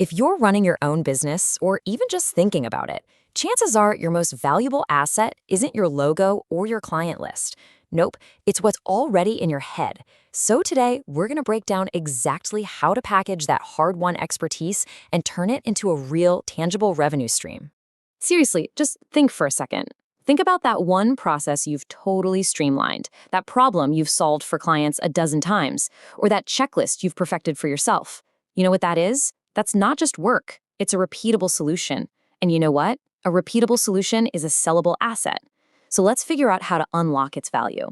If you're running your own business or even just thinking about it, chances are your most valuable asset isn't your logo or your client list. Nope, it's what's already in your head. So today, we're going to break down exactly how to package that hard-won expertise and turn it into a real, tangible revenue stream. Seriously, just think for a second. Think about that one process you've totally streamlined, that problem you've solved for clients a dozen times, or that checklist you've perfected for yourself. You know what that is? That's not just work. It's a repeatable solution. And you know what? A repeatable solution is a sellable asset. So let's figure out how to unlock its value.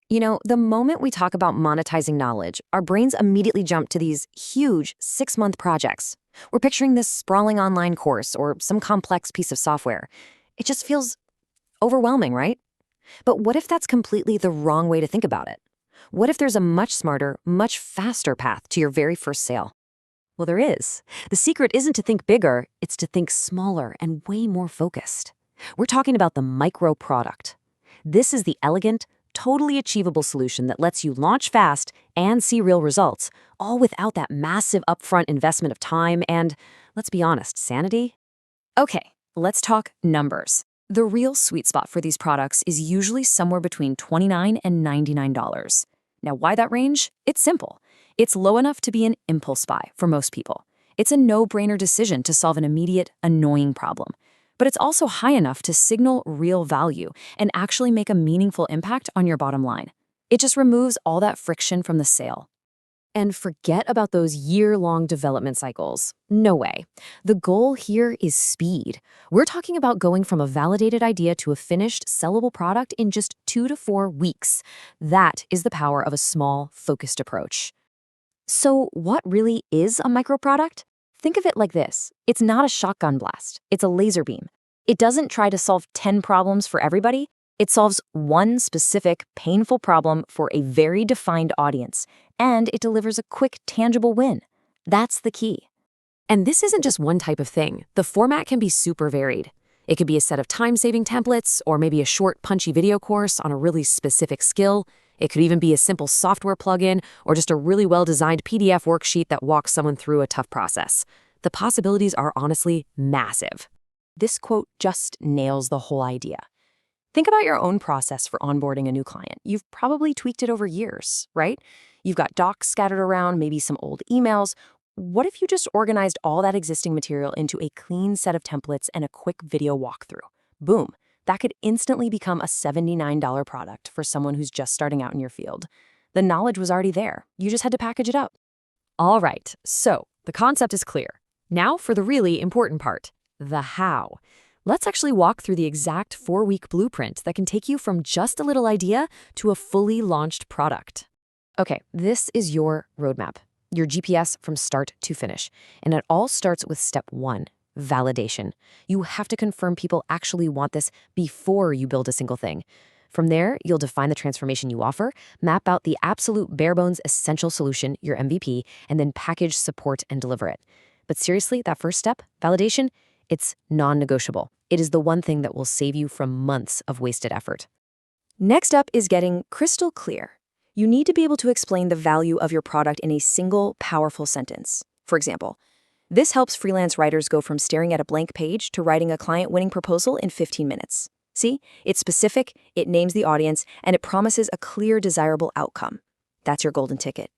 You know, the moment we talk about monetizing knowledge, our brains immediately jump to these huge 6-month projects. We're picturing this sprawling online course or some complex piece of software. It just feels overwhelming, right? But what if that's completely the wrong way to think about it? What if there's a much smarter, much faster path to your very first sale? Well, there is. The secret isn't to think bigger, it's to think smaller and way more focused. We're talking about the micro-product. This is the elegant, totally achievable solution that lets you launch fast and see real results, all without that massive upfront investment of time and, let's be honest, sanity. Okay, let's talk numbers. The real sweet spot for these products is usually somewhere between $29 and $99. Now, why that range? It's simple. It's low enough to be an impulse buy for most people. It's a no-brainer decision to solve an immediate, annoying problem. But it's also high enough to signal real value and actually make a meaningful impact on your bottom line. It just removes all that friction from the sale. And forget about those year-long development cycles. No way. The goal here is speed. We're talking about going from a validated idea to a finished, sellable product in just 2 to 4 weeks. That is the power of a small, focused approach. So what really is a micro-product? Think of it like this. It's not a shotgun blast. It's a laser beam. It doesn't try to solve 10 problems for everybody. It solves one specific, painful problem for a very defined audience, and it delivers a quick, tangible win. That's the key. And this isn't just one type of thing. The format can be super varied. It could be a set of time-saving templates, or maybe a short, punchy video course on a really specific skill. It could even be a simple software plugin, or just a really well-designed PDF worksheet that walks someone through a tough process. The possibilities are honestly massive. This quote just nails the whole idea. Think about your own process for onboarding a new client. You've probably tweaked it over years, right? You've got docs scattered around, maybe some old emails. What if you just organized all that existing material into a clean set of templates and a quick video walkthrough? Boom, that could instantly become a $79 product for someone who's just starting out in your field. The knowledge was already there. You just had to package it up. All right, so the concept is clear. Now for the really important part, the how. Let's actually walk through the exact 4-week blueprint that can take you from just a little idea to a fully launched product. Okay, this is your roadmap, your GPS from start to finish. And it all starts with step 1, validation. You have to confirm people actually want this before you build a single thing. From there, you'll define the transformation you offer, map out the absolute bare-bones essential solution, your MVP, and then package, support, and deliver it. But seriously, that first step, validation, it's non-negotiable. It is the one thing that will save you from months of wasted effort. Next up is getting crystal clear. You need to be able to explain the value of your product in a single, powerful sentence. For example, this helps freelance writers go from staring at a blank page to writing a client-winning proposal in 15 minutes. See? It's specific, it names the audience, and it promises a clear, desirable outcome. That's your golden ticket.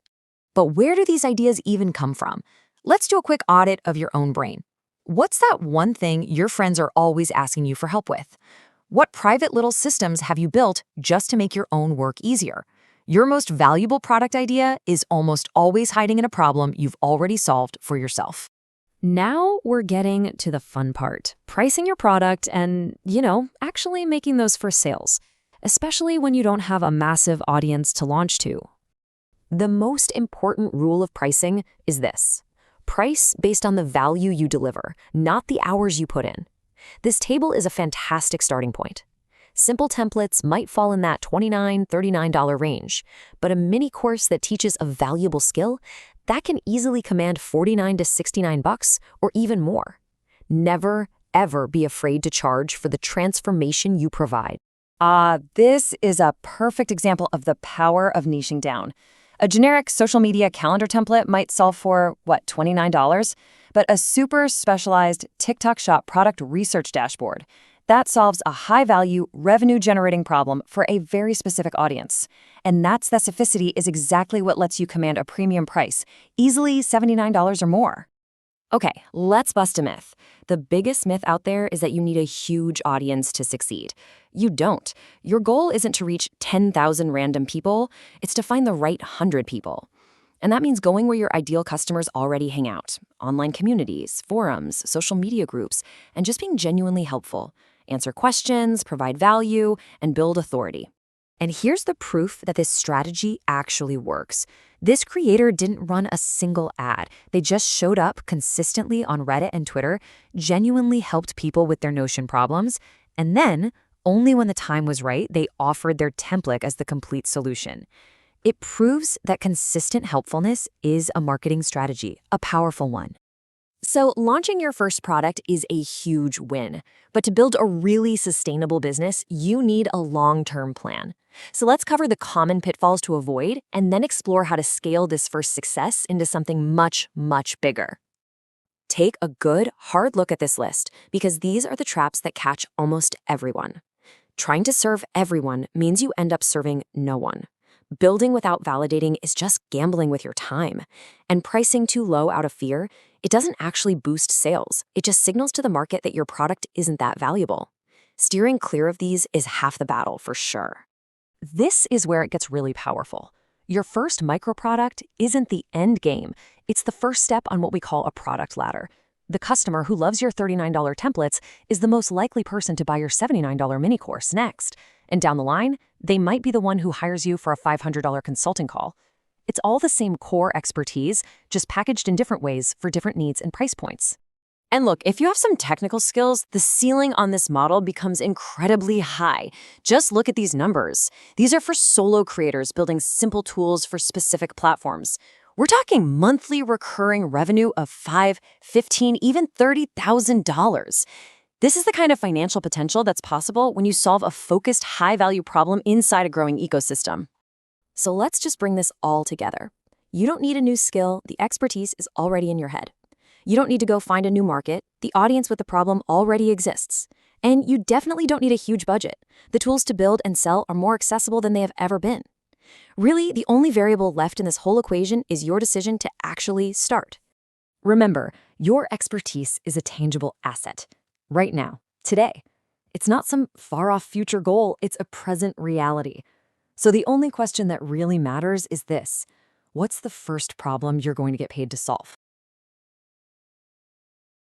But where do these ideas even come from? Let's do a quick audit of your own brain. What's that one thing your friends are always asking you for help with? What private little systems have you built just to make your own work easier? Your most valuable product idea is almost always hiding in a problem you've already solved for yourself. Now we're getting to the fun part, pricing your product and, actually making those first sales, especially when you don't have a massive audience to launch to. The most important rule of pricing is this. Price based on the value you deliver, not the hours you put in. This table is a fantastic starting point. Simple templates might fall in that $29, $39 range, but a mini course that teaches a valuable skill, that can easily command $49 to $69 or even more. Never, ever be afraid to charge for the transformation you provide. This is a perfect example of the power of niching down. A generic social media calendar template might sell for, $29? but a super specialized TikTok Shop product research dashboard that solves a high-value, revenue-generating problem for a very specific audience. And that specificity is exactly what lets you command a premium price, easily $79 or more. Okay, let's bust a myth. The biggest myth out there is that you need a huge audience to succeed. You don't. Your goal isn't to reach 10,000 random people, it's to find the right 100 people. And that means going where your ideal customers already hang out, online communities, forums, social media groups, and just being genuinely helpful. Answer questions, provide value, and build authority. And here's the proof that this strategy actually works. This creator didn't run a single ad. They just showed up consistently on Reddit and Twitter, genuinely helped people with their Notion problems, and then, only when the time was right, they offered their template as the complete solution. It proves that consistent helpfulness is a marketing strategy, a powerful one. So launching your first product is a huge win. But to build a really sustainable business, you need a long-term plan. So let's cover the common pitfalls to avoid and then explore how to scale this first success into something much, much bigger. Take a good, hard look at this list because these are the traps that catch almost everyone. Trying to serve everyone means you end up serving no one. Building without validating is just gambling with your time. And pricing too low out of fear, it doesn't actually boost sales. It just signals to the market that your product isn't that valuable. Steering clear of these is half the battle for sure. This is where it gets really powerful. Your first micro-product isn't the end game. It's the first step on what we call a product ladder. The customer who loves your $39 templates is the most likely person to buy your $79 mini course next. And down the line, they might be the one who hires you for a $500 consulting call. It's all the same core expertise, just packaged in different ways for different needs and price points. And look, if you have some technical skills, the ceiling on this model becomes incredibly high. Just look at these numbers. These are for solo creators building simple tools for specific platforms. We're talking monthly recurring revenue of $5,000, $15,000, even $30,000. This is the kind of financial potential that's possible when you solve a focused, high-value problem inside a growing ecosystem. So let's just bring this all together. You don't need a new skill. The expertise is already in your head. You don't need to go find a new market. The audience with the problem already exists. And you definitely don't need a huge budget. The tools to build and sell are more accessible than they have ever been. Really, the only variable left in this whole equation is your decision to actually start. Remember, your expertise is a tangible asset. Right now, today. It's not some far-off future goal, it's a present reality. So the only question that really matters is this: what's the first problem you're going to get paid to solve?